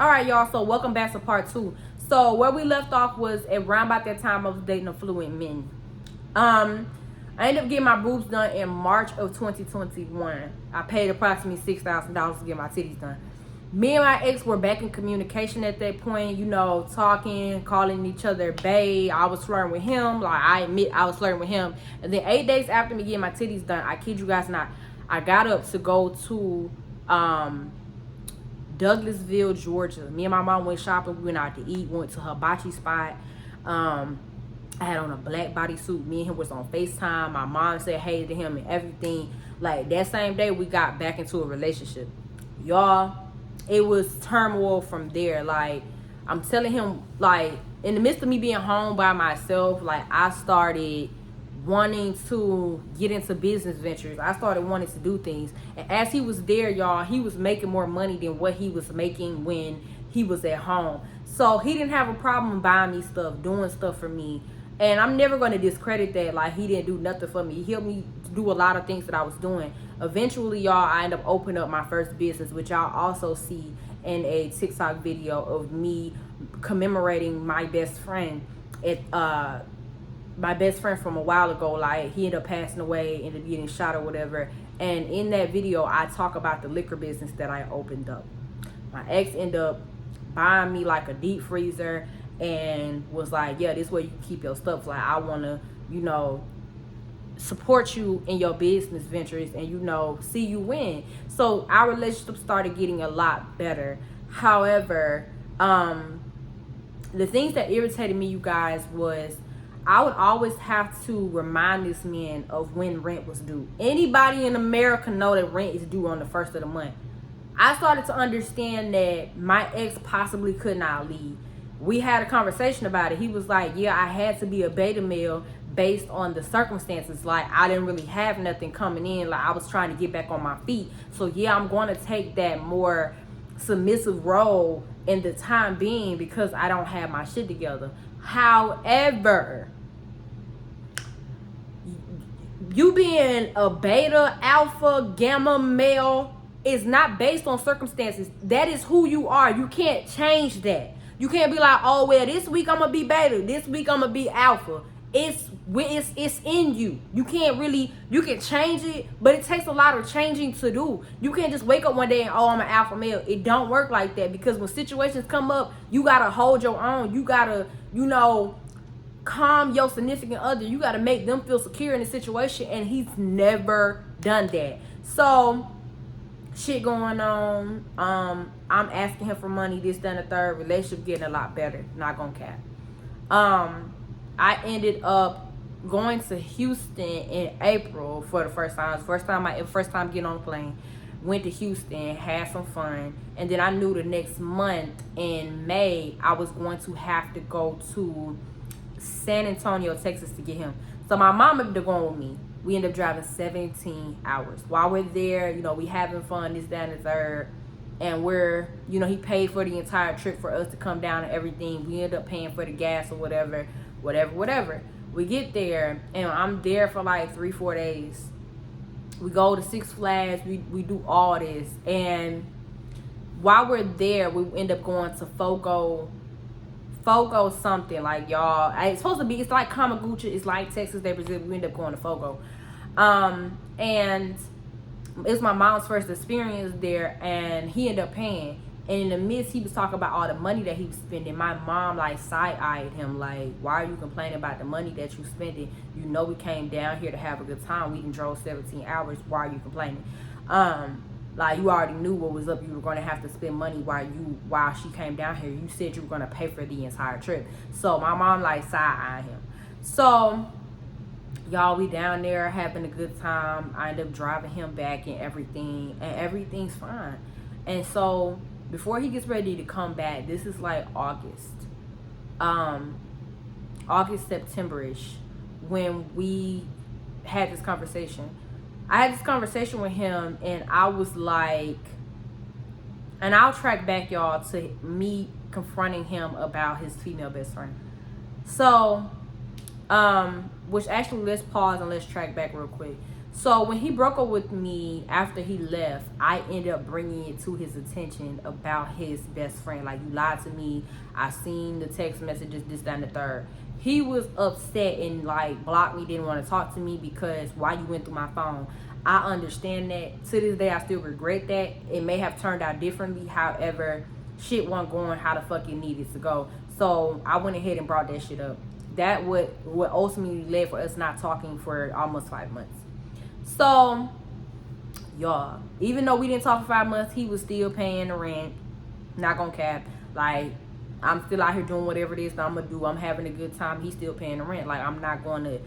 All right, y'all, so welcome back to part 2. So where we left off was around about that time I was dating affluent men. I ended up getting my boobs done in March of 2021. I paid approximately $6,000 to get my titties done. Me and my ex were back in communication at that point, you know, talking, calling each other bae. I was flirting with him. Like, I admit I was flirting with him. And then 8 days after me getting my titties done, I kid you guys not, I got up to go to Douglasville, Georgia. Me and my mom went shopping. We went out to eat. Went to hibachi spot. I had on a black bodysuit. Me and him was on FaceTime. My mom said hey to him and everything. Like, that same day, we got back into a relationship. Y'all, it was turmoil from there. Like, I'm telling him, like, in the midst of me being home by myself, like, I started wanting to get into business ventures. I started wanting to do things. And as he was there, y'all, he was making more money than what he was making when he was at home. So he didn't have a problem buying me stuff, doing stuff for me. And I'm never going to discredit that. Like, he didn't do nothing for me. He helped me do a lot of things that I was doing. Eventually, y'all, I ended up opening up my first business, which y'all also see in a TikTok video of me commemorating my best friend at my best friend from a while ago. Like, he ended up passing away, ended up getting shot or whatever. And in that video, I talk about the liquor business that I opened up. My ex ended up buying me like a deep freezer and was like, yeah, this is where you keep your stuff. Like, I want to, you know, support you in your business ventures and, you know, see you win. So our relationship started getting a lot better. However, the things that irritated me, you guys, was I would always have to remind this man of when rent was due. Anybody in America know that rent is due on the 1st of the month. I started to understand that my ex possibly could not leave. We had a conversation about it. He was like, yeah, I had to be a beta male based on the circumstances. Like, I didn't really have nothing coming in. Like, I was trying to get back on my feet. So yeah, I'm going to take that more submissive role in the time being because I don't have my shit together. However, you being a beta, alpha, gamma male is not based on circumstances. That is who you are. You can't change that. You can't be like, oh, well, this week I'm gonna be beta, this week I'm gonna be alpha. It's in you. You can't really, you can change it, but it takes a lot of changing to do. You can't just wake up one day and, oh, I'm an alpha male. It don't work like that, because when situations come up, you gotta hold your own. You gotta, you know, calm your significant other. You gotta make them feel secure in the situation, and he's never done that. So shit going on. I'm asking him for money, this, that, and the third. Relationship getting a lot better. Not gonna cap. I ended up going to Houston in April for the first time. It was first time getting on a plane. Went to Houston, had some fun, and then I knew the next month in May I was going to have to go to San Antonio, Texas to get him. So my mom ended up going with me. We ended up driving 17 hours. While we're there, you know, we having fun, this, that, and the third. And we're, you know, he paid for the entire trip for us to come down and everything. We ended up paying for the gas or whatever. We get there, and I'm there for like 3-4 days. We go to Six Flags. We do all this. And while we're there, we end up going to Fogo something, like, y'all. It's supposed to be, it's like Kamaguchi. It's like Texas Day, Brazil. We end up going to Fogo. And it's my mom's first experience there, and he ended up paying. And in the midst, he was talking about all the money that he was spending. My mom, like, side-eyed him, like, why are you complaining about the money that you spending? You know we came down here to have a good time. We done drove 17 hours. Why are you complaining? Like, you already knew what was up. You were going to have to spend money while she came down here. You said you were going to pay for the entire trip. So my mom, like, side-eyed him. So y'all, we down there having a good time. I end up driving him back and everything's fine. And so before he gets ready to come back, this is like August, September-ish, when we had this conversation. I had this conversation with him, and I was like, and I'll track back, y'all, to me confronting him about his female best friend. So, which actually, let's pause and let's track back real quick. So when he broke up with me after he left, I ended up bringing it to his attention about his best friend. Like, you lied to me. I seen the text messages, this, that, and the third. He was upset and like blocked me, didn't want to talk to me because why you went through my phone. I understand that. To this day, I still regret that. It may have turned out differently. However, shit wasn't going how the fuck it needed to go. So I went ahead and brought that shit up. That what ultimately led for us not talking for almost 5 months. So, y'all, even though we didn't talk for 5 months, he was still paying the rent. Not gonna cap. Like, I'm still out here doing whatever it is that I'm gonna do. I'm having a good time. He's still paying the rent. Like, I'm not going to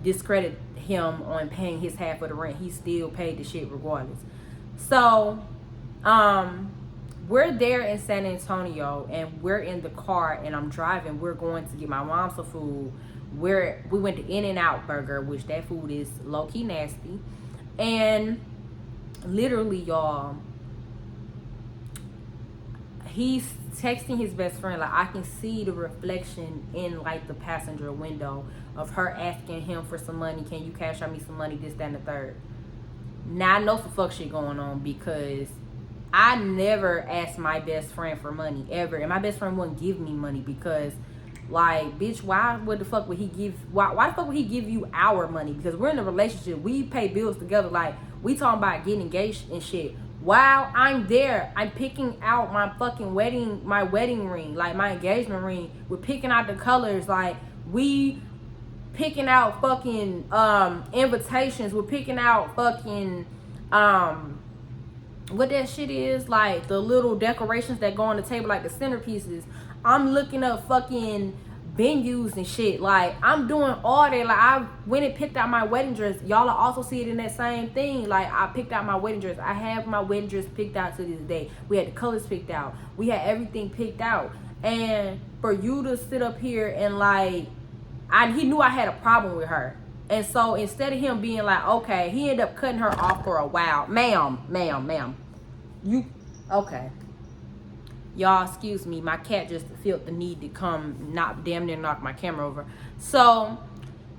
discredit him on paying his half of the rent. He still paid the shit regardless. So, we're there in San Antonio, and we're in the car, and I'm driving. We're going to get my mom some food. We went to In-N-Out Burger, which that food is low-key nasty. And literally, y'all, he's texting his best friend. Like, I can see the reflection in like the passenger window of her asking him for some money. Can you cash out me some money, this, that, and the third. Now I know some fuck shit going on, because I never asked my best friend for money ever, and my best friend wouldn't give me money because, like, bitch, why the fuck would he give you our money? Because we're in a relationship, we pay bills together. Like, we talking about getting engaged and shit. While I'm there, I'm picking out my fucking wedding ring, like my engagement ring. We're picking out the colors, like we picking out fucking invitations. We're picking out fucking what that shit is, like the little decorations that go on the table, like the centerpieces. I'm looking up fucking venues and shit. Like, I'm doing all that. Like, I went and picked out my wedding dress. Y'all will also see it in that same thing. Like, I picked out my wedding dress. I have my wedding dress picked out to this day. We had the colors picked out. We had everything picked out. And for you to sit up here and like, he knew I had a problem with her. And so instead of him being like, okay, he ended up cutting her off for a while. Ma'am. You, okay. Y'all, excuse me. My cat just felt the need to come, damn near knock my camera over. So,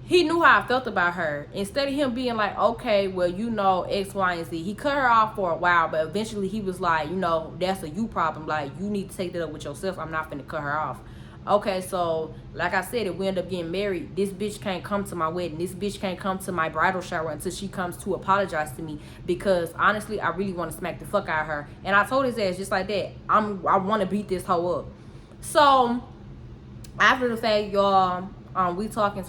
he knew how I felt about her. Instead of him being like, okay, well, you know, X, Y, and Z. He cut her off for a while, but eventually he was like, you know, that's a you problem. Like, you need to take that up with yourself. I'm not finna cut her off. Okay, so, like I said, if we end up getting married, this bitch can't come to my wedding. This bitch can't come to my bridal shower until she comes to apologize to me. Because, honestly, I really want to smack the fuck out of her. And I told his ass just like that, I want to beat this hoe up. So, after the fact, y'all, we talking.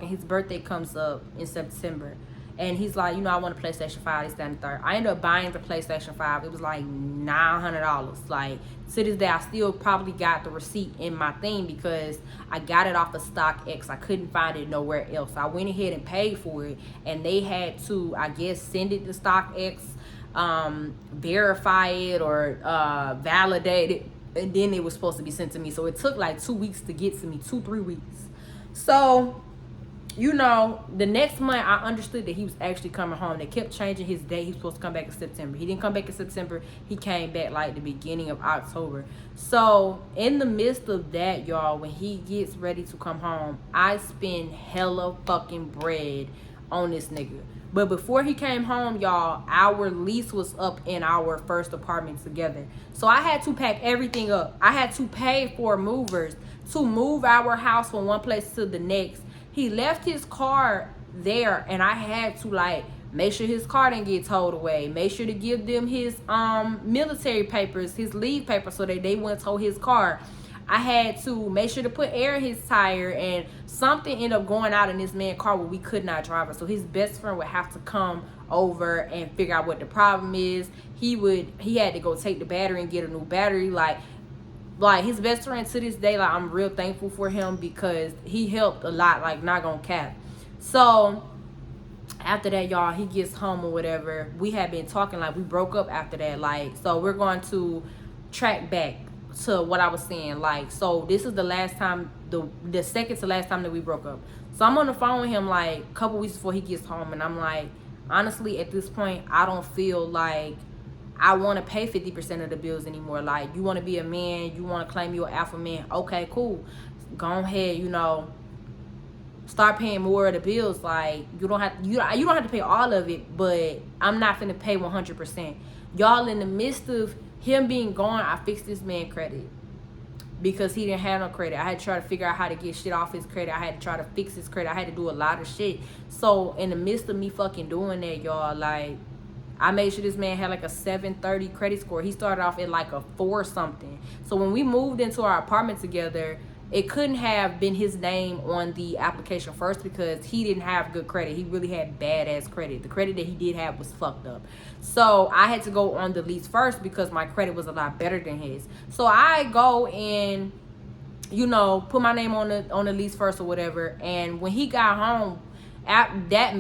His birthday comes up in September. And he's like, you know, I want a PlayStation 5, this, that, and the third. I ended up buying the PlayStation 5. It was like $900. Like, to this day, I still probably got the receipt in my thing because I got it off of StockX. I couldn't find it nowhere else. I went ahead and paid for it. And they had to, I guess, send it to StockX, verify it or validate it. And then it was supposed to be sent to me. So it took like 2 weeks to get to me, 2-3 weeks. So, you know, the next month I understood that he was actually coming home. They kept changing his date. He was supposed to come back in September. He didn't come back in September. He came back like the beginning of October. So in the midst of that, y'all, when he gets ready to come home, I spend hella fucking bread on this nigga. But before he came home, y'all, our lease was up in our first apartment together. So I had to pack everything up. I had to pay for movers to move our house from one place to the next. He left his car there, and I had to like make sure his car didn't get towed away. Make sure to give them his military papers, his leave papers, so that they wouldn't tow his car. I had to make sure to put air in his tire, and something ended up going out in this man's car where we could not drive it. So his best friend would have to come over and figure out what the problem is. He had to go take the battery and get a new battery. Like his best friend to this day, like I'm real thankful for him because he helped a lot, like not gonna cap. So after that, y'all, he gets home or whatever. We had been talking, like we broke up after that. Like, so we're going to track back to what I was saying. Like, so this is the last time, the second to last time that we broke up. So I'm on the phone with him like a couple weeks before he gets home, and I'm like, honestly, at this point, I don't feel like I want to pay 50% of the bills anymore. Like, you want to be a man, you want to claim you're an alpha man, okay, cool. Go ahead, you know, start paying more of the bills. Like, you don't have to pay all of it, but I'm not finna pay 100%. Y'all, in the midst of him being gone, I fixed this man credit because he didn't have no credit. I had to try to figure out how to get shit off his credit. I had to try to fix his credit. I had to do a lot of shit. So in the midst of me fucking doing that, y'all, like, I made sure this man had like a 730 credit score. He started off at like a 4 something. So when we moved into our apartment together, it couldn't have been his name on the application first because he didn't have good credit. He really had bad ass credit. The credit that he did have was fucked up. So I had to go on the lease first because my credit was a lot better than his. So I go and, you know, put my name on the lease first or whatever. And when he got home,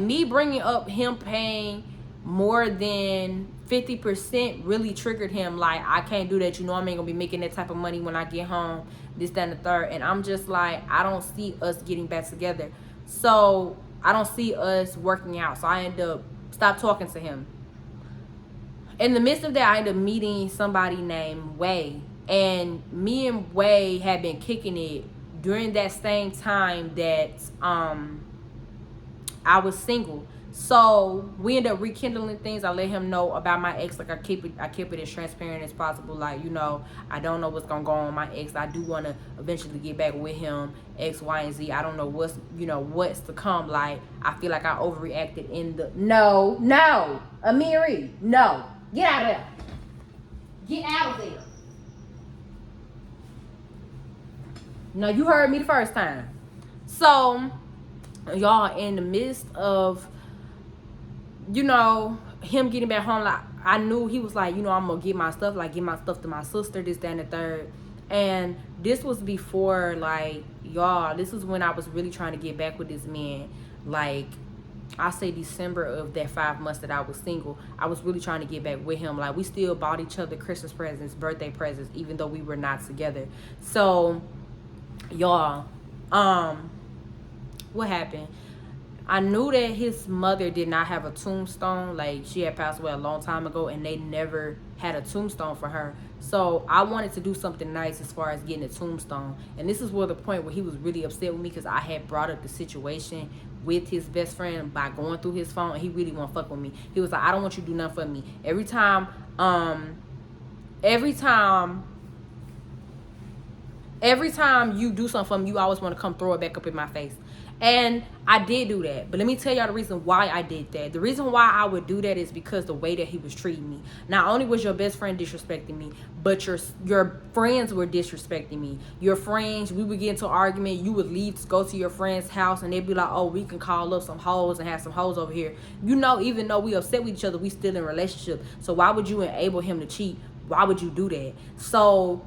me bringing up him paying more than 50% really triggered him. Like, I can't do that. You know, I ain't gonna be making that type of money when I get home, this, that, and the third. And I'm just like, I don't see us getting back together. So I don't see us working out. So I end up stop talking to him. In the midst of that, I ended up meeting somebody named Way. And me and Way had been kicking it during that same time that I was single. So we ended up rekindling things. I let him know about my ex. Like, I keep it as transparent as possible. Like, you know, I don't know what's gonna go on with my ex. I do want to eventually get back with him, X, Y, and Z. I don't know what's to come. Like, I feel like I overreacted in the no, Amiri, no, get out of there, get out of there. No, you heard me the first time. So y'all, in the midst of, you know, him getting back home, like, I knew he was like, you know, I'm gonna get my stuff to my sister, this, that, and the third. And this was before, like, y'all, this was when I was really trying to get back with this man. Like, I say December of that 5 months that I was single, I was really trying to get back with him. Like, we still bought each other Christmas presents, birthday presents, even though we were not together. So y'all, what happened? I knew that his mother did not have a tombstone. Like, she had passed away a long time ago, and they never had a tombstone for her. So I wanted to do something nice as far as getting a tombstone. And this is where the point where he was really upset with me, because I had brought up the situation with his best friend by going through his phone, and he really won't fuck with me. He was like, I don't want you to do nothing for me. Every time you do something for me, you always want to come throw it back up in my face. And I did do that. But let me tell y'all the reason why I did that. The reason why I would do that is because the way that he was treating me. Not only was your best friend disrespecting me, but your friends were disrespecting me. Your friends, we would get into an argument. You would leave to go to your friend's house, and they'd be like, oh, we can call up some hoes and have some hoes over here. You know, even though we upset with each other, we still in a relationship. So why would you enable him to cheat? Why would you do that? So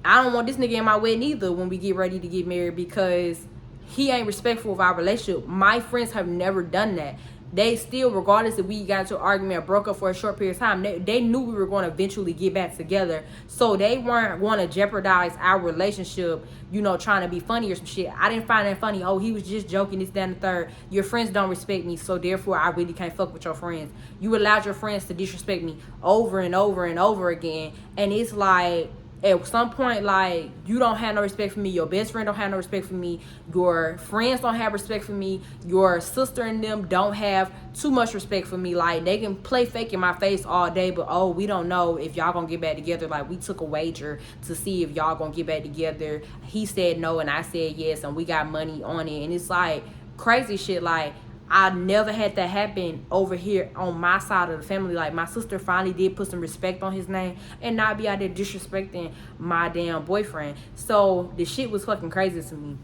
I don't want this nigga in my wedding either when we get ready to get married, because he ain't respectful of our relationship. My friends have never done that. They still, regardless if we got into an argument or broke up for a short period of time, they knew we were going to eventually get back together. So they weren't going to jeopardize our relationship, you know, trying to be funny or some shit. I didn't find that funny. Oh, he was just joking, this, that, and the third. Your friends don't respect me, so therefore I really can't fuck with your friends. You allowed your friends to disrespect me over and over and over again. And it's like, at some point, like, you don't have no respect for me. Your best friend don't have no respect for me. Your friends don't have respect for me. Your sister and them don't have too much respect for me. Like, they can play fake in my face all day, but oh, we don't know if y'all gonna get back together. Like, we took a wager to see if y'all gonna get back together. He said no and I said yes, and we got money on it. And it's like crazy shit. Like, I never had that happen over here on my side of the family. Like, my sister finally did put some respect on his name and not be out there disrespecting my damn boyfriend. So the shit was fucking crazy to me.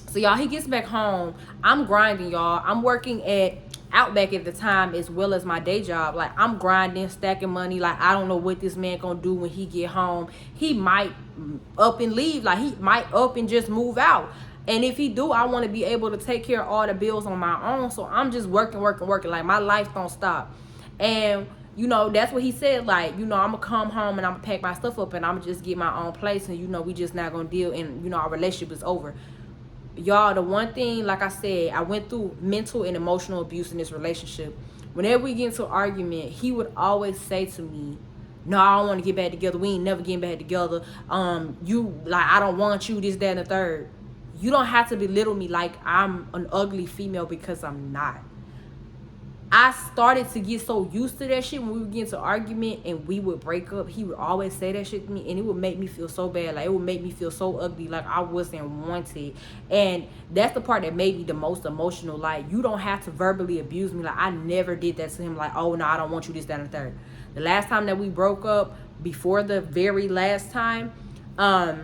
So y'all, he gets back home. I'm grinding, y'all. I'm working at Outback at the time as well as my day job. Like, I'm grinding, stacking money. Like, I don't know what this man gonna do when he get home. He might up and leave. Like, he might up and just move out. And if he do, I want to be able to take care of all the bills on my own. So I'm just working. Like, my life don't stop. And, you know, that's what he said. Like, you know, I'm going to come home and I'm going to pack my stuff up and I'm going to just get my own place. And, you know, we just not going to deal. And, you know, our relationship is over. Y'all, the one thing, like I said, I went through mental and emotional abuse in this relationship. Whenever we get into an argument, he would always say to me, no, I don't want to get back together. We ain't never getting back together. I don't want you, this, that, and the third. you don't have to belittle me like I'm an ugly female, because I'm not. I started to get so used to that shit. When we would get into argument and we would break up, he would always say that shit to me, and it would make me feel so bad. Like, it would make me feel so ugly, like I wasn't wanted. And that's the part that made me the most emotional. Like, you don't have to verbally abuse me. Like, I never did that to him. Like, oh no, I don't want you, this, that, and the third. The last time that we broke up, before the very last time, I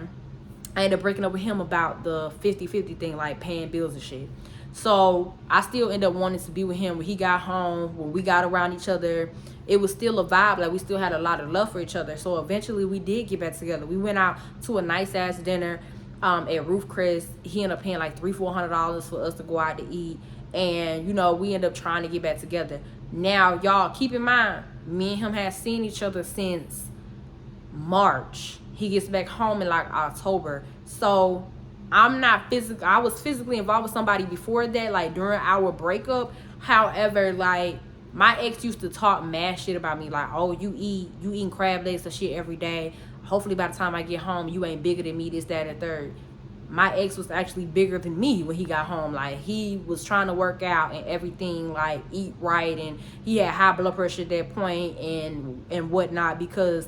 ended up breaking up with him about the 50-50 thing, like paying bills and shit. So I still ended up wanting to be with him when he got home, when we got around each other. It was still a vibe. Like, we still had a lot of love for each other. So eventually we did get back together. We went out to a nice ass dinner at Roof Crest. He ended up paying like $300-400 for us to go out to eat. And, you know, we ended up trying to get back together. Now, y'all, keep in mind, me and him had seen each other since March. He gets back home in like October. So I'm not physically, I was physically involved with somebody before that, like during our breakup. However, like, my ex used to talk mad shit about me, like, oh, you eating crab legs and shit every day. Hopefully by the time I get home, you ain't bigger than me, this, that, and third. My ex was actually bigger than me when he got home. Like, he was trying to work out and everything, like eat right, and he had high blood pressure at that point and whatnot, because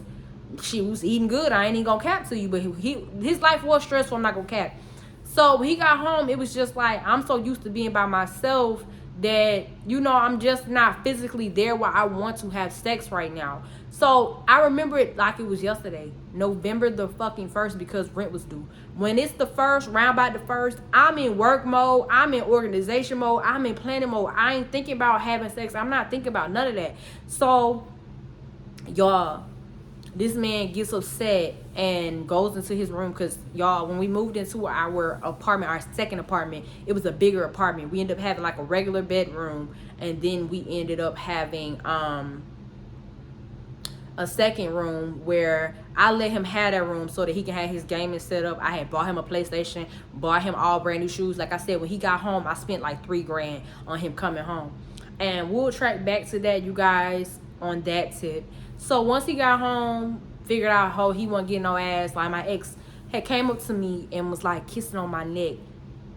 she was eating good. I ain't even gonna cap to you, but his life was stressful. I'm not gonna cap. So when he got home, it was just like, I'm so used to being by myself that, you know, I'm just not physically there where I want to have sex right now. So I remember it like it was yesterday, November the fucking 1st, because rent was due. When it's the first, round about the first, I'm in work mode, I'm in organization mode, I'm in planning mode. I ain't thinking about having sex. I'm not thinking about none of that. So, y'all, this man gets upset and goes into his room, because, y'all, when we moved into our apartment, our second apartment, it was a bigger apartment. We ended up having like a regular bedroom, and then we ended up having a second room where I let him have that room so that he can have his gaming set up. I had bought him a PlayStation, bought him all brand new shoes. Like I said, when he got home, I spent like $3 grand on him coming home. And we'll track back to that, you guys, on that tip. So once he got home, figured out how he wasn't getting no ass, like, my ex had came up to me and was like kissing on my neck.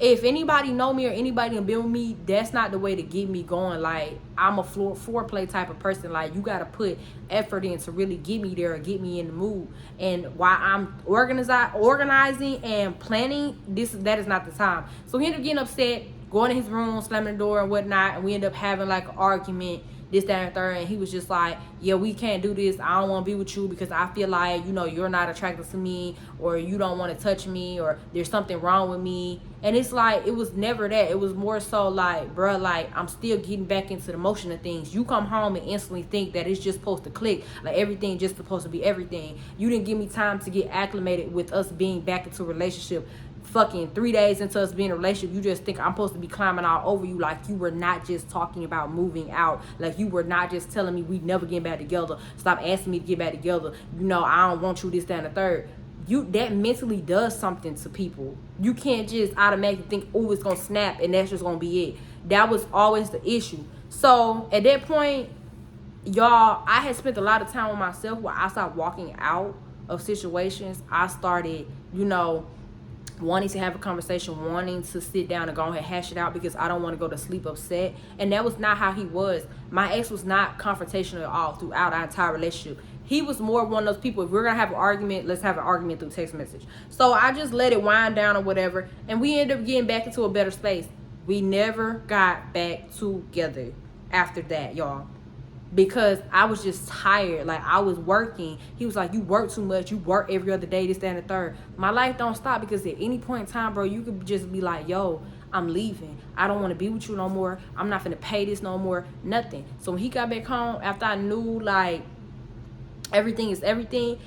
If anybody know me or anybody been with me, that's not the way to get me going. Like, I'm a foreplay type of person. Like, you gotta put effort in to really get me there or get me in the mood. And while I'm organizing and planning, that is not the time. So he ended up getting upset, going in his room, slamming the door and whatnot, and we ended up having like an argument, this, that, and third. And he was just like, yeah, we can't do this. I don't want to be with you because I feel like, you know, you're not attracted to me, or you don't want to touch me, or there's something wrong with me. And it's like, it was never that. It was more so like, bruh, like, I'm still getting back into the motion of things. You come home and instantly think that it's just supposed to click, like everything just supposed to be everything. You didn't give me time to get acclimated with us being back into a relationship. Fucking 3 days into us being in a relationship, you just think I'm supposed to be climbing all over you, like you were not just talking about moving out, like you were not just telling me we never get back together, stop asking me to get back together, you know, I don't want you, this, that, and the third. That mentally does something to people. You can't just automatically think, oh, it's gonna snap and that's just gonna be it. That was always the issue. So at that point, y'all, I had spent a lot of time with myself where I stopped walking out of situations. I started, you know, wanting to have a conversation, wanting to sit down and go ahead and hash it out, because I don't want to go to sleep upset. And that was not how he was. My ex was not confrontational at all throughout our entire relationship. He was more one of those people, if we're going to have an argument, let's have an argument through text message. So I just let it wind down or whatever, and we ended up getting back into a better space. We never got back together after that, y'all, because I was just tired. Like, I was working. He was like, you work too much, you work every other day, this, that, and the third. My life don't stop, because at any point in time, bro, you could just be like, yo, I'm leaving. I don't want to be with you no more. I'm not finna pay this no more. Nothing. So when he got back home, after I knew, like, everything is everything,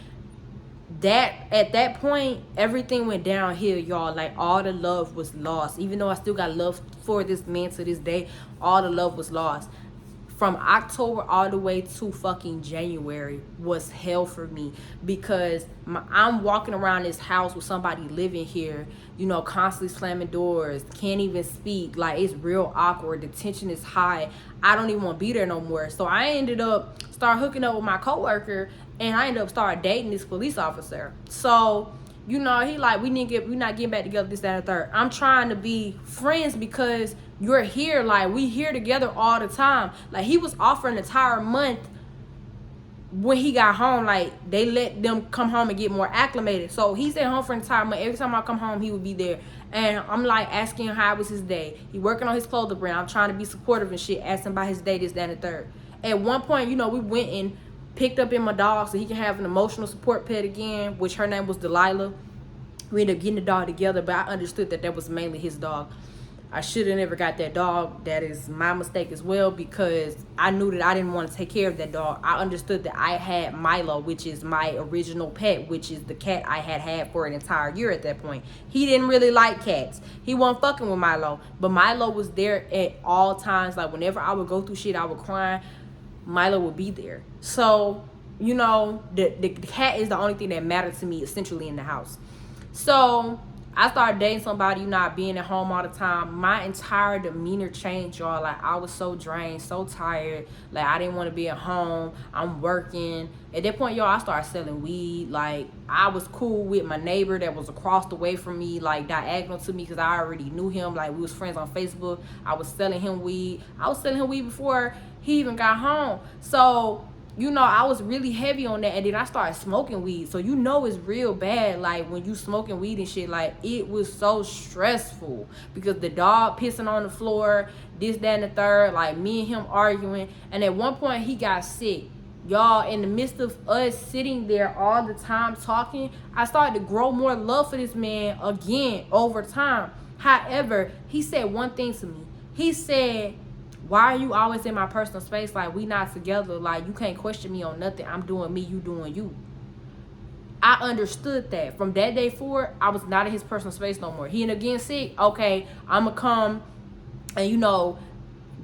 that at that point, everything went downhill, y'all. Like, all the love was lost. Even though I still got love for this man to this day, all the love was lost. From October all the way to fucking January was hell for me, because I'm walking around this house with somebody living here, you know, constantly slamming doors, can't even speak. Like, it's real awkward. The tension is high. I don't even want to be there no more. So I ended up start hooking up with my coworker, and I ended up start dating this police officer. So you know, he like, we not getting back together, this, that, and the third. I'm trying to be friends because you're here. Like, we here together all the time. Like, he was off for an entire month when he got home. Like, they let them come home and get more acclimated. So he's at home for an entire month. Every time I come home, he would be there. And I'm like asking him how was his day. He working on his clothing brand. I'm trying to be supportive and shit, asking about his day, this, that, and the third. At one point, you know, we went and picked up in my dog so he can have an emotional support pet again, which her name was Delilah. We ended up getting the dog together, but I understood that was mainly his dog. I should have never got that dog. That is my mistake as well, because I knew that I didn't want to take care of that dog. I understood that I had Milo, which is my original pet, which is the cat I had for an entire year at that point. He didn't really like cats. He wasn't fucking with Milo, but Milo was there at all times. Like, whenever I would go through shit, I would cry, Milo would be there. So, you know, the cat is the only thing that mattered to me essentially in the house. So I started dating somebody, you know, not being at home all the time. My entire demeanor changed, y'all. Like, I was so drained, so tired. Like, I didn't want to be at home. I'm working. At that point, y'all, I started selling weed. Like, I was cool with my neighbor that was across the way from me, like diagonal to me, because I already knew him. Like, we was friends on Facebook. I was selling him weed. I was selling him weed before he even got home. So, you know, I was really heavy on that, and then I started smoking weed. So, you know, it's real bad, like, when you smoking weed and shit. Like, it was so stressful because the dog pissing on the floor, this, that, and the third, like, me and him arguing. And at one point, he got sick. Y'all, in the midst of us sitting there all the time talking, I started to grow more love for this man again over time. However, he said one thing to me. He said, why are you always in my personal space? Like, we not together. Like, you can't question me on nothing. I'm doing me, you doing you. I understood that. From that day forward, I was not in his personal space no more. He ended up getting sick. Okay, I'm going to come and, you know,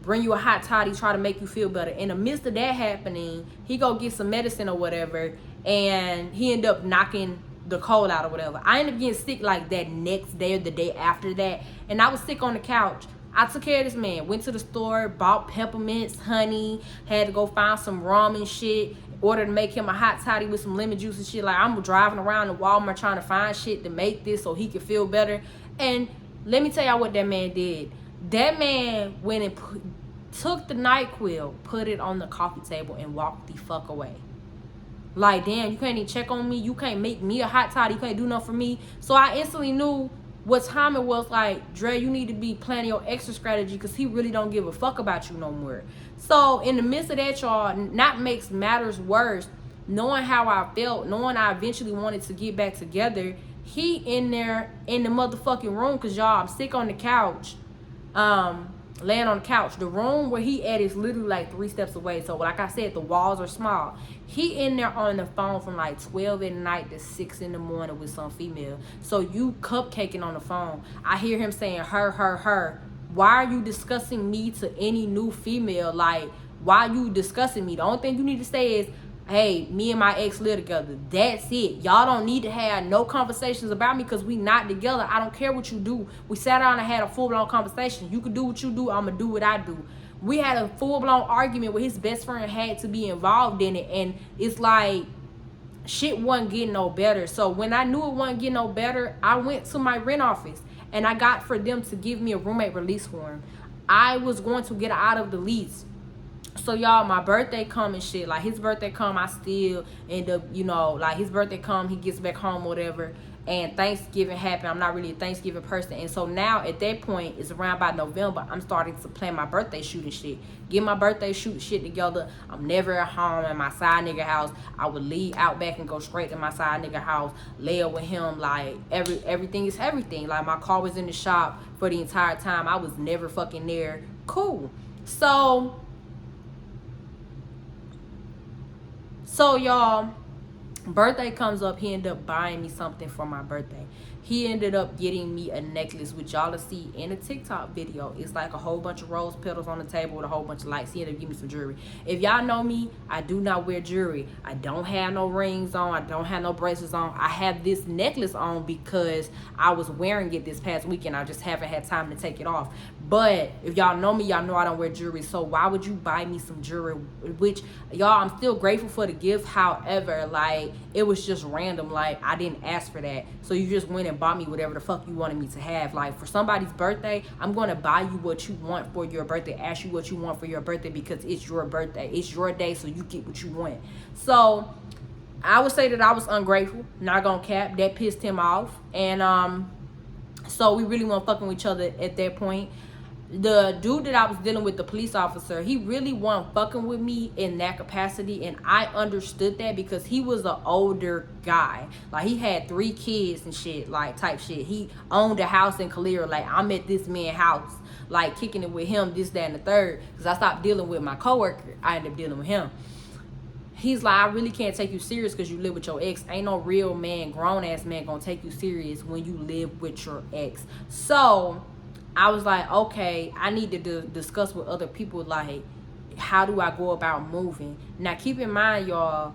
bring you a hot toddy, try to make you feel better. In the midst of that happening, he go get some medicine or whatever, and he ended up knocking the cold out or whatever. I ended up getting sick like that next day or the day after that, and I was sick on the couch. I took care of this man, went to the store, bought peppermints, honey, had to go find some rum and shit, in order to make him a hot toddy with some lemon juice and shit. Like, I'm driving around the Walmart trying to find shit to make this so he could feel better. And let me tell y'all what that man did. That man went and took the NyQuil, put it on the coffee table, and walked the fuck away. Like, damn, you can't even check on me. You can't make me a hot toddy. You can't do nothing for me. So I instantly knew what time it was. Like, Dre, you need to be planning your extra strategy, because he really don't give a fuck about you no more. So in the midst of that, y'all, not makes matters worse, knowing how I felt, knowing I eventually wanted to get back together, he in there in the motherfucking room, because y'all, I'm sick on the couch, laying on the couch. The room where he at is literally like 3 steps away. So like I said, the walls are small. He in there on the phone from like 12 at night to 6 in the morning with some female. So you cupcaking on the phone. I hear him saying her. Why are you discussing me to any new female? Like, why are you discussing me? The only thing you need to say is, hey, me and my ex live together. That's it. Y'all don't need to have no conversations about me, because we not together. I don't care what you do. We sat down and had a full-blown conversation. You can do what you do. I'm going to do what I do. We had a full-blown argument where his best friend had to be involved in it. And it's like, shit wasn't getting no better. So when I knew it wasn't getting no better, I went to my rent office and I got for them to give me a roommate release form. I was going to get out of the lease. So y'all, my birthday come and shit. Like, his birthday come, I still end up, you know, like, his birthday come, he gets back home, whatever. And Thanksgiving happened. I'm not really a Thanksgiving person. And so now at that point, it's around by November, I'm starting to plan my birthday shoot and shit. Get my birthday shoot shit together. I'm never at home at my side nigga house. I would leave out back and go straight to my side nigga house, lay up with him. Like, everything is everything. Like, my car was in the shop for the entire time. I was never fucking there. Cool. So y'all, birthday comes up. He ended up buying me something for my birthday. He ended up getting me a necklace, which y'all will see in a TikTok video. It's like a whole bunch of rose petals on the table with a whole bunch of lights. He ended up giving me some jewelry. If y'all know me, I do not wear jewelry. I don't have no rings on. I don't have no bracelets on. I have this necklace on because I was wearing it this past weekend. I just haven't had time to take it off. But if y'all know me, y'all know I don't wear jewelry. So why would you buy me some jewelry? Which, y'all, I'm still grateful for the gift. However, like, it was just random. Like, I didn't ask for that. So you just went and bought me whatever the fuck you wanted me to have. Like, for somebody's birthday, I'm going to buy you what you want for your birthday, ask you what you want for your birthday, because it's your birthday. It's your day, so you get what you want. So I would say that I was ungrateful. Not gonna cap. That pissed him off. And so we really weren't fucking with each other at that point. The dude that I was dealing with, the police officer, he really wasn't fucking with me in that capacity, and I understood that because he was an older guy. Like, he had 3 kids and shit, like, type shit. He owned a house in Calera. Like, I'm at this man's house, like, kicking it with him, this, that, and the third. Because I stopped dealing with my coworker. I ended up dealing with him. He's like, I really can't take you serious because you live with your ex. Ain't no real man, grown-ass man, gonna take you serious when you live with your ex. So I was like, okay, I need to discuss with other people, like, how do I go about moving? Now, keep in mind, y'all,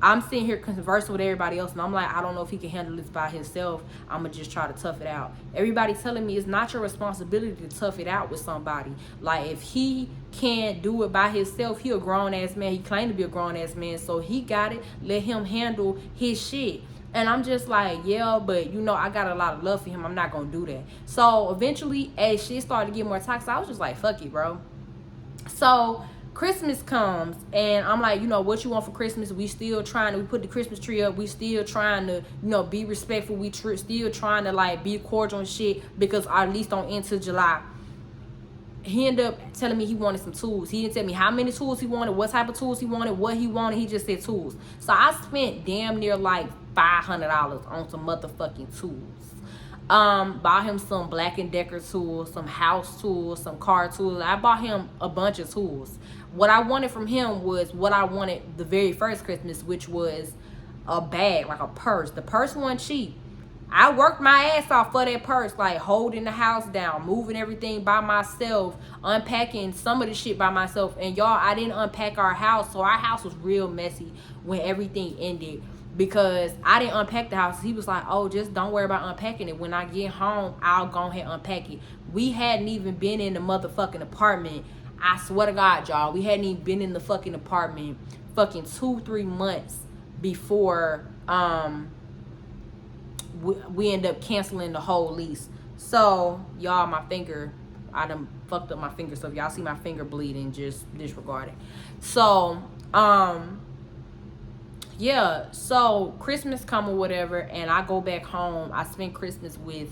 I'm sitting here conversing with everybody else, and I'm like, I don't know if he can handle this by himself. I'm going to just try to tough it out. Everybody's telling me it's not your responsibility to tough it out with somebody. Like, if he can't do it by himself, he a grown-ass man. He claimed to be a grown-ass man, so he got it. Let him handle his shit. And I'm just like, yeah, but, you know, I got a lot of love for him. I'm not going to do that. So eventually, as shit started to get more toxic, I was just like, fuck it, bro. So Christmas comes, and I'm like, you know, what you want for Christmas? We still trying to, we put the Christmas tree up. We still trying to, you know, be respectful. We still trying to, like, be cordial and shit, because our lease don't end till July. He ended up telling me he wanted some tools. He didn't tell me how many tools he wanted, what type of tools he wanted, what he wanted. He just said tools. So I spent damn near like $500 on some motherfucking tools. Bought him some Black & Decker tools, some house tools, some car tools. I bought him a bunch of tools. What I wanted from him was what I wanted the very first Christmas, which was a bag, like a purse. The purse wasn't cheap. I worked my ass off for that purse, like holding the house down, moving everything by myself, unpacking some of the shit by myself. And y'all, I didn't unpack our house, so our house was real messy when everything ended, because I didn't unpack the house. He was like, oh, just don't worry about unpacking it. When I get home, I'll go ahead and unpack it. We hadn't even been in the motherfucking apartment. I swear to God, y'all, we hadn't even been in the fucking apartment fucking 2-3 months before we end up canceling the whole lease. So y'all, my finger, I done fucked up my finger, so if y'all see my finger bleeding, just disregard it. So yeah, so Christmas come or whatever, and I go back home. I spend Christmas with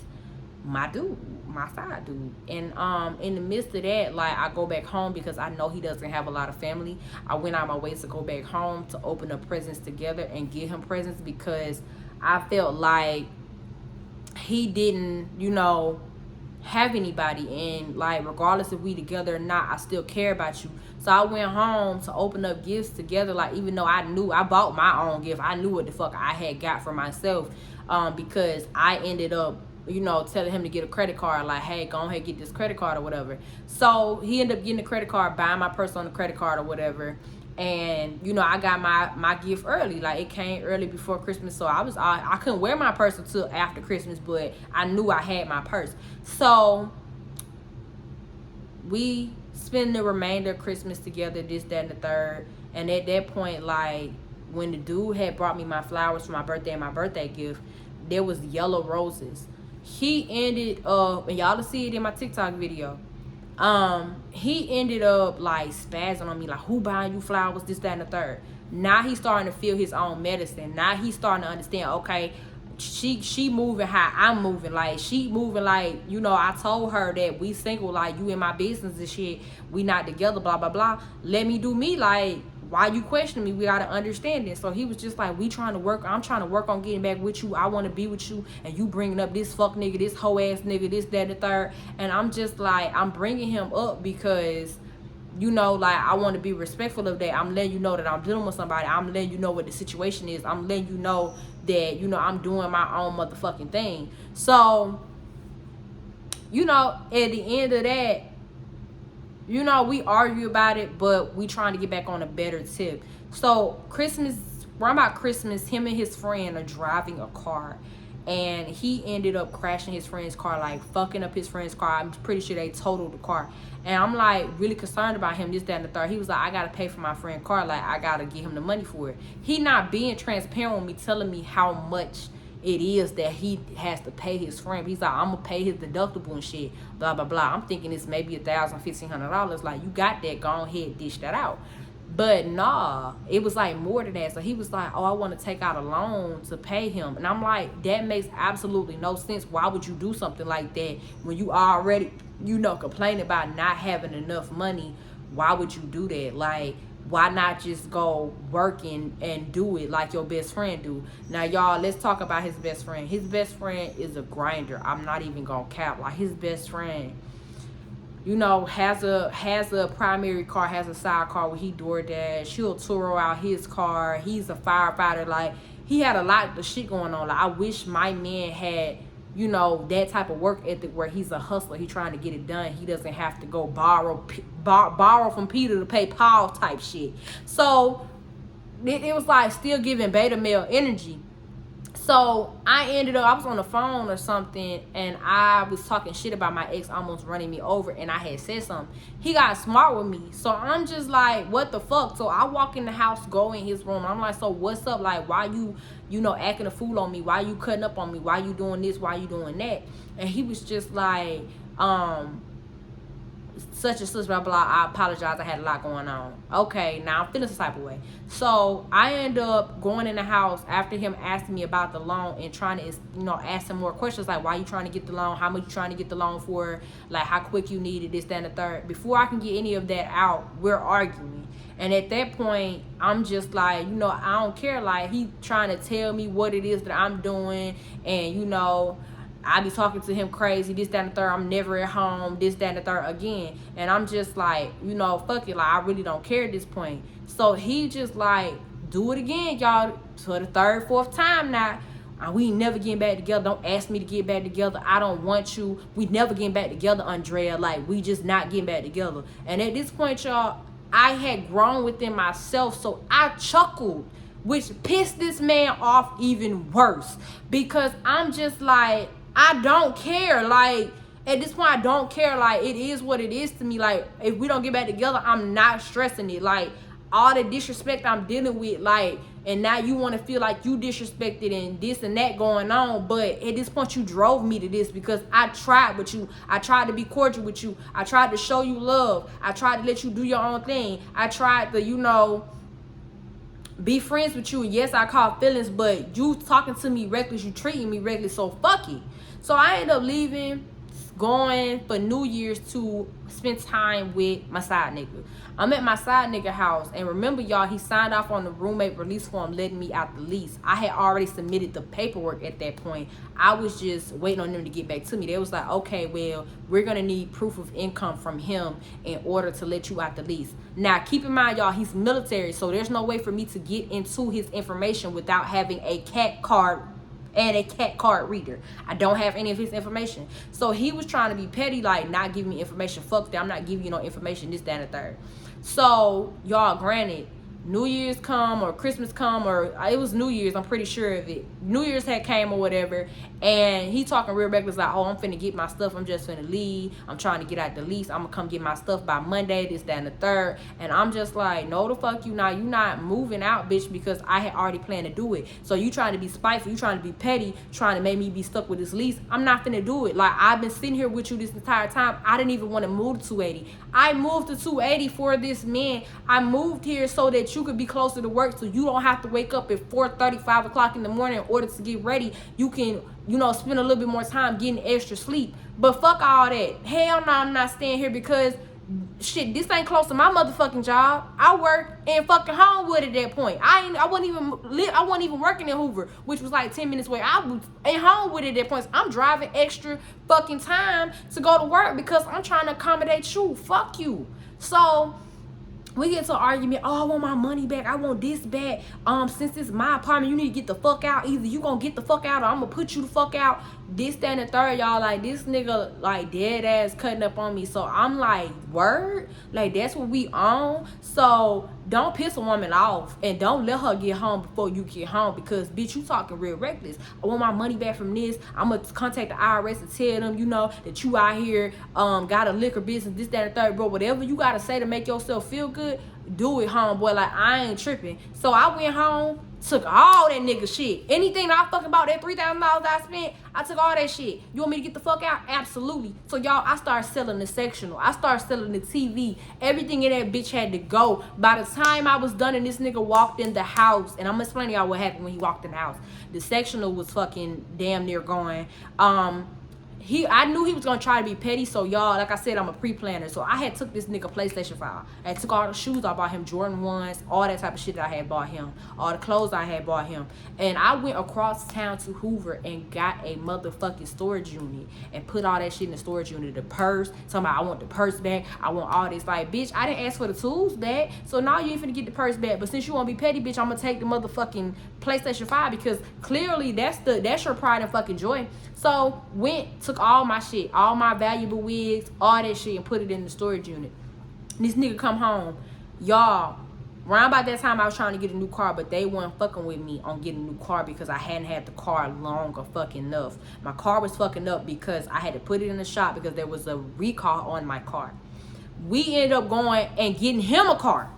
my dude, my side dude, and in the midst of that, like, I go back home because I know he doesn't have a lot of family. I went out my way to go back home to open up presents together and give him presents, because I felt like he didn't, you know, have anybody, and like, regardless if we together or not, I still care about you. So I went home to open up gifts together, like, even though I knew I bought my own gift, I knew what the fuck I had got for myself, because I ended up, you know, telling him to get a credit card, like, hey, go ahead, get this credit card or whatever. So he ended up getting a credit card, buying my purse on the credit card or whatever. And, you know, I got my gift early. Like, it came early before Christmas. So I couldn't wear my purse until after Christmas, but I knew I had my purse. So we spend the remainder of Christmas together, this, that, and the third. And at that point, like, when the dude had brought me my flowers for my birthday and my birthday gift, there was yellow roses. He ended up, and y'all will see it in my TikTok video, he ended up like spazzing on me, like, who buying you flowers, this, that, and the third. Now he's starting to feel his own medicine. Now he's starting to understand, okay, she moving how I'm moving. Like, she moving like, you know, I told her that we single, like, you in my business and shit, we not together, blah blah blah. Let me do me. Like, why you questioning me? We gotta understand it. So he was just like, we trying to work, I'm trying to work on getting back with you. I want to be with you, and you bringing up this fuck nigga, this hoe ass nigga, this, that, and the third. And I'm just like, I'm bringing him up because, you know, like, I want to be respectful of that. I'm letting you know that I'm dealing with somebody. I'm letting you know what the situation is. I'm letting you know that, you know, I'm doing my own motherfucking thing. So, you know, at the end of that, you know, we argue about it, but we trying to get back on a better tip. So Christmas, around about Christmas, him and his friend are driving a car, and he ended up crashing his friend's car, like fucking up his friend's car. I'm pretty sure they totaled the car. And I'm like really concerned about him, this, that, and the third. He was like, I gotta pay for my friend's car, like I gotta give him the money for it. He not being transparent with me, telling me how much it is that he has to pay his friend. He's like, I'm gonna pay his deductible and shit, blah blah blah. I'm thinking it's maybe $1,000, $1,500. Like, you got that, go ahead, dish that out. But nah, it was like more than that. So he was like, oh, I want to take out a loan to pay him. And I'm like, that makes absolutely no sense. Why would you do something like that when you already, complaining about not having enough money? Why would you do that? Like, why not just go work and do it like your best friend do? Now, y'all, let's talk about his best friend. His best friend is a grinder. I'm not even gonna cap. Like, his best friend, has a primary car, has a side car where he DoorDash. He'll tour out his car. He's a firefighter. Like, he had a lot of shit going on. Like, I wish my man had, that type of work ethic where he's a hustler. He's trying to get it done. He doesn't have to go borrow from Peter to pay Paul type shit. So it was like still giving beta male energy. So I was on the phone or something, and I was talking shit about my ex almost running me over, and I had said something. He got smart with me. So I'm just like, what the fuck? So I walk in the house, go in his room. I'm like, so what's up? Like, why you acting a fool on me? Why you cutting up on me? Why you doing this? Why you doing that? And he was just like, such and such, blah, blah, I apologize, I had a lot going on. Okay, now I'm feeling some type of way. So I end up going in the house after him asking me about the loan and trying to, ask him more questions, like, why you trying to get the loan? How much you trying to get the loan for? Like, how quick you need it, this, that, and the third. Before I can get any of that out, we're arguing. And at that point, I'm just like, I don't care. Like, he trying to tell me what it is that I'm doing, and, I be talking to him crazy, this, that, and the third. I'm never at home, this, that, and the third again. And I'm just like, fuck it. Like, I really don't care at this point. So he just like, do it again, y'all, for the third, fourth time now. We ain't never getting back together. Don't ask me to get back together. I don't want you. We never getting back together, Andrea. Like, we just not getting back together. And at this point, y'all, I had grown within myself. So I chuckled, which pissed this man off even worse. Because I'm just like, I don't care. Like, at this point, I don't care. Like, it is what it is to me. Like, if we don't get back together, I'm not stressing it. Like, all the disrespect I'm dealing with, like, and now you want to feel like you disrespected and this and that going on. But at this point, you drove me to this because I tried with you. I tried to be cordial with you. I tried to show you love. I tried to let you do your own thing. I tried to, be friends with you. Yes, I caught feelings, but you talking to me reckless, you treating me reckless, so fuck it. So I ended up leaving, going for New Year's to spend time with my side nigga. I'm at my side nigga house, and remember, y'all, he signed off on the roommate release form letting me out the lease. I had already submitted the paperwork at that point. I was just waiting on them to get back to me. They was like, okay, well, we're gonna need proof of income from him in order to let you out the lease. Now, keep in mind, y'all, he's military, so there's no way for me to get into his information without having a CAT card and a CAT card reader. I don't have any of his information. So he was trying to be petty, like, not giving me information. Fuck that, I'm not giving you no information, this, that, and the third. So, y'all, granted, New Year's come or Christmas come, or it was New Year's, I'm pretty sure of it. New Year's had came or whatever, and he talking real reckless, like, oh, I'm finna get my stuff, I'm just finna leave, I'm trying to get out the lease, I'm gonna come get my stuff by Monday, this, that, and the third. And I'm just like, no, the fuck you not. You not moving out, bitch, because I had already planned to do it. So you trying to be spiteful, you trying to be petty, trying to make me be stuck with this lease. I'm not finna do it. Like, I've been sitting here with you this entire time. I didn't even want to move to 280. I moved to 280 for this man. I moved here so that you could be closer to work, so you don't have to wake up at 4:30, 5 o'clock in the morning in order to get ready. You can, spend a little bit more time getting extra sleep. But fuck all that. Hell no, I'm not staying here because shit, this ain't close to my motherfucking job. I work in fucking Homewood at that point. I wasn't even working in Hoover, which was like 10 minutes away. I was in Homewood at that point. So I'm driving extra fucking time to go to work because I'm trying to accommodate you. Fuck you. So we get to an argument. Oh, I want my money back. I want this back. Since it's my apartment, you need to get the fuck out. Either you gonna get the fuck out or I'm gonna put you the fuck out. This, that, and the third, y'all. Like, this nigga, like, dead ass cutting up on me. So I'm like, word? Like, that's what we on? So don't piss a woman off and don't let her get home before you get home, because bitch, you talking real reckless. I want my money back from this. I'm gonna contact the IRS and tell them, you know, that you out here got a liquor business, this, that, and the third. Bro, whatever you gotta say to make yourself feel good, do it, homeboy. Like, I ain't tripping. So I went home, took all that nigga shit. Anything that I fucking bought, that $3,000 I spent, I took all that shit. You want me to get the fuck out? Absolutely. So y'all, I started selling the sectional. I started selling the TV. Everything in that bitch had to go. By the time I was done and this nigga walked in the house, and I'm gonna explain to y'all what happened when he walked in the house. The sectional was fucking damn near going. I knew he was gonna try to be petty, so y'all, like I said, I'm a pre-planner. So I had took this nigga PlayStation 5. I took all the shoes I bought him, Jordan 1s, all that type of shit that I had bought him, all the clothes I had bought him. And I went across town to Hoover and got a motherfucking storage unit and put all that shit in the storage unit. The purse, talking about I want the purse back, I want all this. Like, bitch, I didn't ask for the tools back, so now you ain't finna get the purse back. But since you wanna be petty, bitch, I'm gonna take the motherfucking PlayStation 5, because clearly that's your pride and fucking joy. So took all my shit, all my valuable wigs, all that shit, and put it in the storage unit. This nigga come home, y'all. Around about that time, I was trying to get a new car, but they weren't fucking with me on getting a new car because I hadn't had the car long or fucking enough. My car was fucking up because I had to put it in the shop because there was a recall on my car. We ended up going and getting him a car.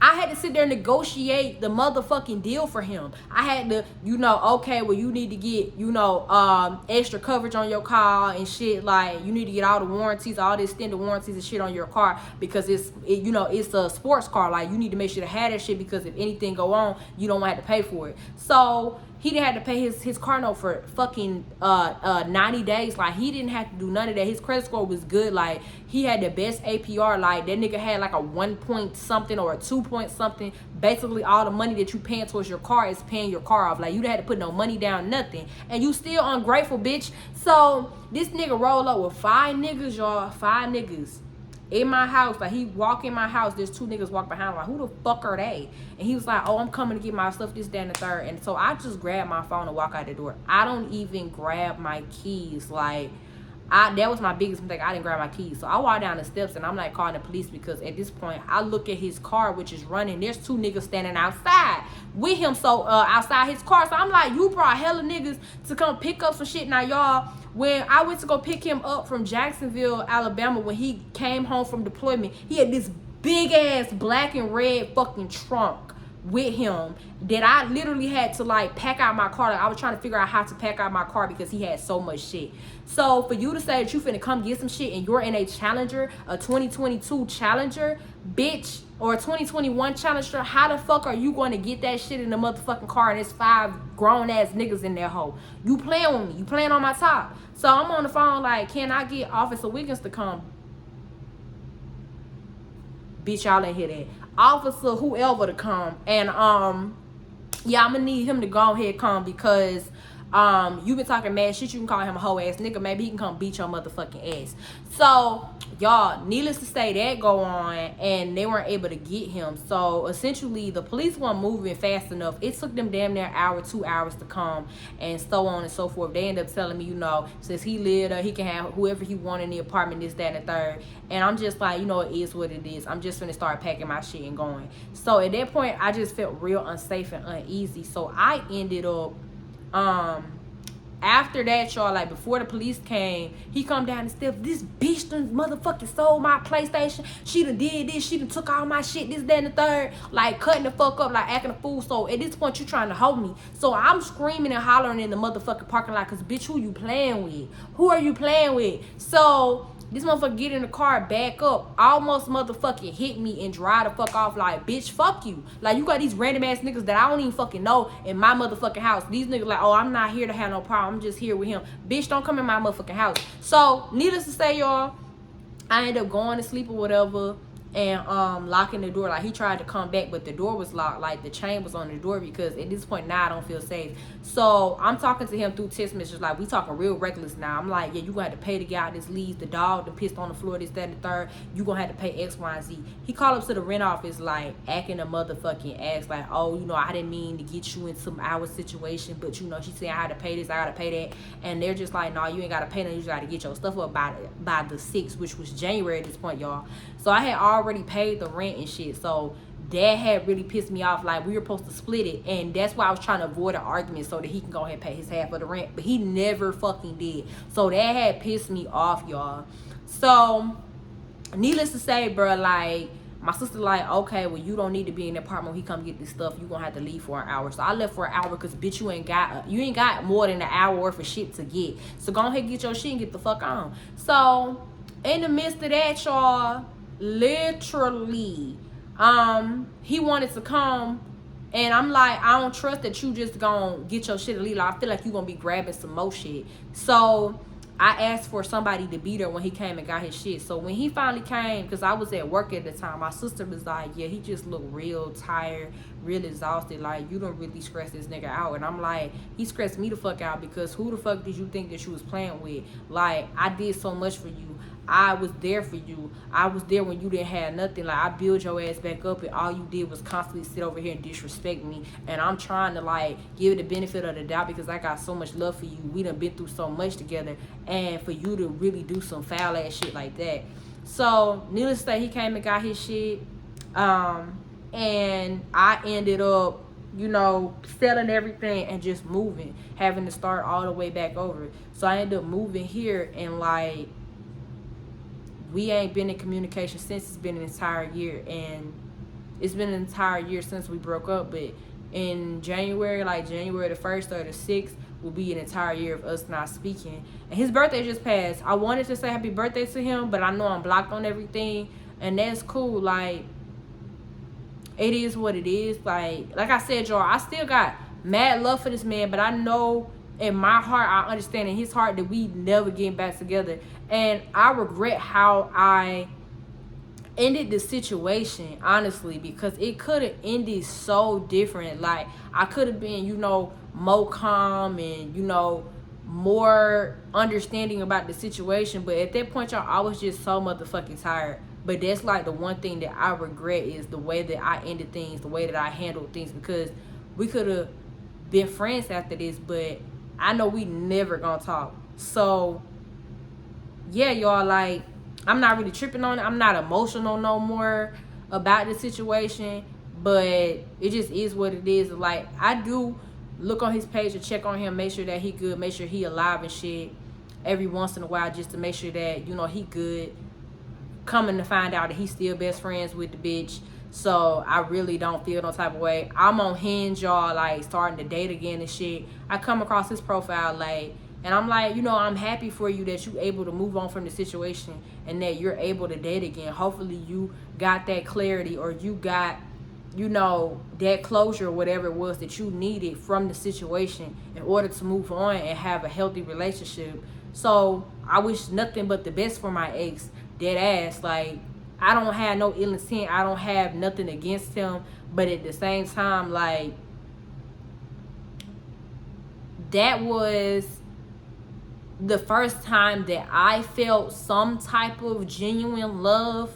I had to sit there and negotiate the motherfucking deal for him. I had to, you know, okay, well, you need to get, you know, extra coverage on your car and shit. Like, you need to get all the warranties, all the extended warranties and shit on your car, because you know, it's a sports car. Like, you need to make sure to have that shit, because if anything go on, you don't have to pay for it. So he didn't have to pay his car note for fucking 90 days. Like, he didn't have to do none of that. His credit score was good. Like, he had the best APR. Like, that nigga had like a 1 point something or a 2 point something. Basically, all the money that you paying towards your car is paying your car off. Like, you didn't have to put no money down, nothing. And you still ungrateful, bitch. So this nigga rolled up with 5 niggas, y'all. 5 niggas in my house. Like, he walk in my house, there's 2 niggas walk behind him. Like, who the fuck are they? And he was like, oh, I'm coming to get my stuff, this, that, and the third. And so I just grabbed my phone and walk out the door. I don't even grab my keys. Like, that was my biggest mistake. I didn't grab my keys. So I walked down the steps and I'm like calling the police, because at this point I look at his car, which is running. There's 2 niggas standing outside with him, so outside his car. So I'm like, you brought hella niggas to come pick up some shit. Now y'all, when I went to go pick him up from Jacksonville, Alabama, when he came home from deployment, he had this big ass black and red fucking trunk with him that I literally had to like pack out my car. Like, I was trying to figure out how to pack out my car because he had so much shit. So for you to say that you finna come get some shit and you're in a Challenger, a 2022 Challenger, bitch, or a 2021 Challenger, how the fuck are you going to get that shit in the motherfucking car and there's 5 grown ass niggas in that hole? You playing with me. You playing on my top. So I'm on the phone like, can I get Officer Wiggins to come? Bitch, y'all ain't hear that. Officer whoever to come. And yeah, I'm gonna need him to go ahead come, because you been talking mad shit. You can call him a hoe ass nigga. Maybe he can come beat your motherfucking ass. So y'all, needless to say, that go on, and they weren't able to get him. So essentially the police weren't moving fast enough. It took them damn near an hour, 2 hours to come, and so on and so forth. They ended up telling me, you know, since he lived there, he can have whoever he want in the apartment, this, that, and the third. And I'm just like, you know, it is what it is. I'm just gonna start packing my shit and going. So at that point, I just felt real unsafe and uneasy. So I ended up after that, y'all, like before the police came, he come down the steps. This bitch done motherfucking sold my PlayStation. She done did this. She done took all my shit, this, that, and the third. Like cutting the fuck up, like acting a fool. So at this point, you trying to hold me. So I'm screaming and hollering in the motherfucking parking lot, because bitch, who you playing with? Who are you playing with? So this motherfucker get in the car, back up, almost motherfucking hit me and drive the fuck off. Like, bitch, fuck you. Like, you got these random ass niggas that I don't even fucking know in my motherfucking house. These niggas like, oh, I'm not here to have no problem. I'm just here with him. Bitch, don't come in my motherfucking house. So, needless to say, y'all, I ended up going to sleep or whatever, and locking the door. Like, he tried to come back, but the door was locked. Like, the chain was on the door, because at this point now I don't feel safe. So I'm talking to him through text messages. Like, we talking real reckless now. I'm like, yeah, you gonna have to pay to get out this lease. The dog that pissed on the floor, this, that, and the third. You gonna have to pay X, Y, and Z. He called up to the rent office, like acting a motherfucking ass, like, oh, you know, I didn't mean to get you into our situation, but you know, she said I had to pay this, I gotta pay that. And they're just like, no, you ain't gotta pay nothing. You just gotta get your stuff up by the 6th, which was January at this point, y'all. So I had already paid the rent and shit. So that had really pissed me off. Like, we were supposed to split it, and that's why I was trying to avoid an argument so that he can go ahead and pay his half of the rent, but he never fucking did. So that had pissed me off, y'all. So needless to say, bro, like, my sister like, okay, well, you don't need to be in the apartment when he come get this stuff. You gonna have to leave for an hour. So I left for an hour because, bitch, you ain't got more than an hour worth of shit to get. So go ahead and get your shit and get the fuck on. So in the midst of that, y'all, literally, he wanted to come, and I'm like, I don't trust that you just gonna get your shit and leave. Like, I feel like you gonna be grabbing some more shit. So I asked for somebody to be there when he came and got his shit. So when he finally came, because I was at work at the time, my sister was like, yeah, he just looked real tired, real exhausted. Like, you don't really stress this nigga out. And I'm like, he stressed me the fuck out, because who the fuck did you think that you was playing with? Like, I did so much for you. I was there for you. I was there when you didn't have nothing. Like, I built your ass back up, and all you did was constantly sit over here and disrespect me. And I'm trying to, like, give it the benefit of the doubt, because I got so much love for you. We done been through so much together, and for you to really do some foul ass shit like that. So needless to say, he came and got his shit, and I ended up, you know, selling everything and just moving, having to start all the way back over. So I ended up moving here, and like, we ain't been in communication since. It's been an entire year, and it's been an entire year since we broke up. But in January, like January the 1st or the 6th, will be an entire year of us not speaking. And his birthday just passed. I wanted to say happy birthday to him, but I know I'm blocked on everything, and that's cool. Like, it is what it is. Like I said, y'all, I still got mad love for this man, but I know in my heart, I understand in his heart that we never getting back together. And I regret how I ended the situation, honestly, because it could have ended so different. Like, I could have been, you know, more calm and, you know, more understanding about the situation. But at that point, y'all, I was just so motherfucking tired. But that's like the one thing that I regret, is the way that I ended things, the way that I handled things, because we could have been friends after this, but I know we never gonna talk. So yeah, y'all, like, I'm not really tripping on it. I'm not emotional no more about the situation, but it just is what it is. Like, I do look on his page to check on him, make sure that he good, make sure he alive and shit every once in a while, just to make sure that, you know, he good. Coming to find out that he's still best friends with the bitch. So I really don't feel no type of way. I'm on Hinge, y'all, like, starting to date again and shit. I come across his profile, like, and I'm like, you know, I'm happy for you that you able to move on from the situation and that you're able to date again. Hopefully you got that clarity, or you got, you know, that closure, or whatever it was that you needed from the situation in order to move on and have a healthy relationship. So I wish nothing but the best for my ex, dead ass. Like, I don't have no ill intent. I don't have nothing against him. But at the same time, like, that was the first time that I felt some type of genuine love.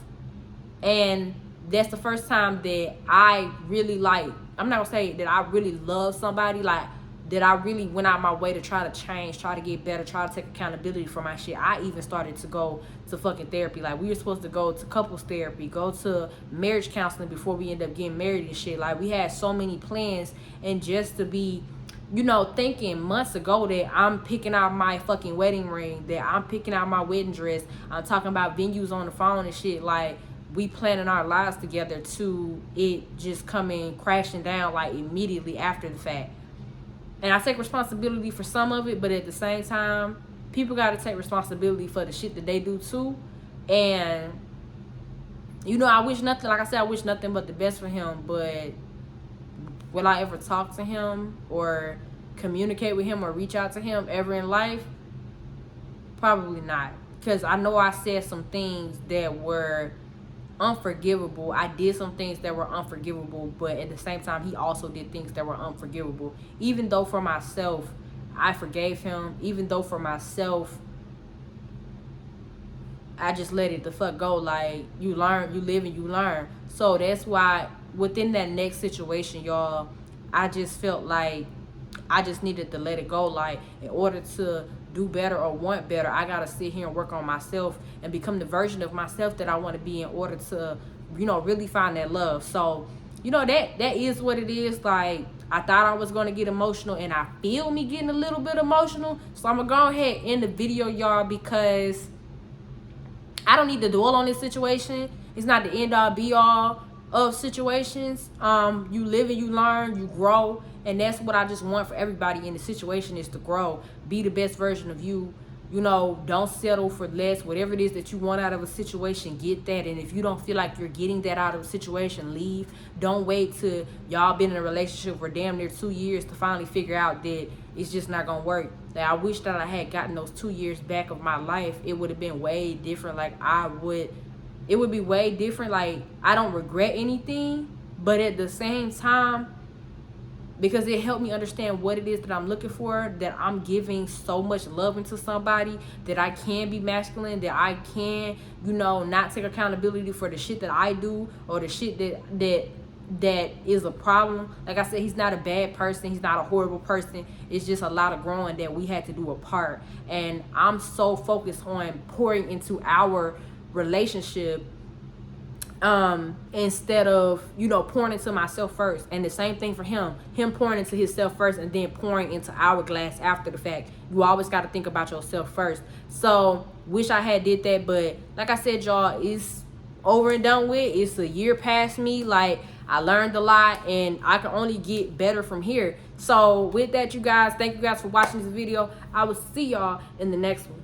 And that's the first time that I really, like, I'm not gonna say that I really love somebody, like, that I really went out my way to try to change, try to get better, try to take accountability for my shit. I even started to go to fucking therapy. Like, we were supposed to go to couples therapy, go to marriage counseling before we end up getting married and shit. Like, we had so many plans, and just to be, you know, thinking months ago that I'm picking out my fucking wedding ring, that I'm picking out my wedding dress, I'm talking about venues on the phone and shit. Like, we planning our lives together, to it just coming crashing down, like, immediately after the fact. And I take responsibility for some of it, but at the same time, people got to take responsibility for the shit that they do too. And, you know, I wish nothing, like I said, I wish nothing but the best for him. But will I ever talk to him or communicate with him or reach out to him ever in life? Probably not. Because I know I said some things that were unforgivable. I did some things that were unforgivable, but at the same time, he also did things that were unforgivable. Even though for myself, I forgave him. Even though for myself, I just let it the fuck go. Like, you learn, you live, and you learn. So that's why within that next situation, y'all, I just felt like I just needed to let it go. Like, in order to do better or want better, I gotta sit here and work on myself and become the version of myself that I want to be, in order to, you know, really find that love. So you know, that is what it is. Like, I thought I was going to get emotional, and I feel me getting a little bit emotional. So I'm going to go ahead and end the video, y'all, because I don't need to dwell on this situation. It's not the end all be all of situations. You live and you learn, you grow, and that's what I just want for everybody in the situation, is to grow, be the best version of you. You know, don't settle for less. Whatever it is that you want out of a situation, get that. And if you don't feel like you're getting that out of a situation, leave. Don't wait till y'all been in a relationship for damn near 2 years to finally figure out that it's just not gonna work. Like, I wish that I had gotten those 2 years back of my life. It would have been way different. Like, it would be way different. Like, I don't regret anything, but at the same time, because it helped me understand what it is that I'm looking for, that I'm giving so much love into somebody, that I can be masculine, that I can, you know, not take accountability for the shit that I do, or the shit that is a problem. Like I said, he's not a bad person, he's not a horrible person. It's just a lot of growing that we had to do apart. And I'm so focused on pouring into our relationship, instead of, you know, pouring into myself first. And the same thing for him pouring into himself first and then pouring into our glass after the fact. You always got to think about yourself first. So wish I had did that, but like I said, y'all, it's over and done with. It's a year past me. Like, I learned a lot, and I can only get better from here. So with that, you guys, thank you guys for watching this video. I will see y'all in the next one.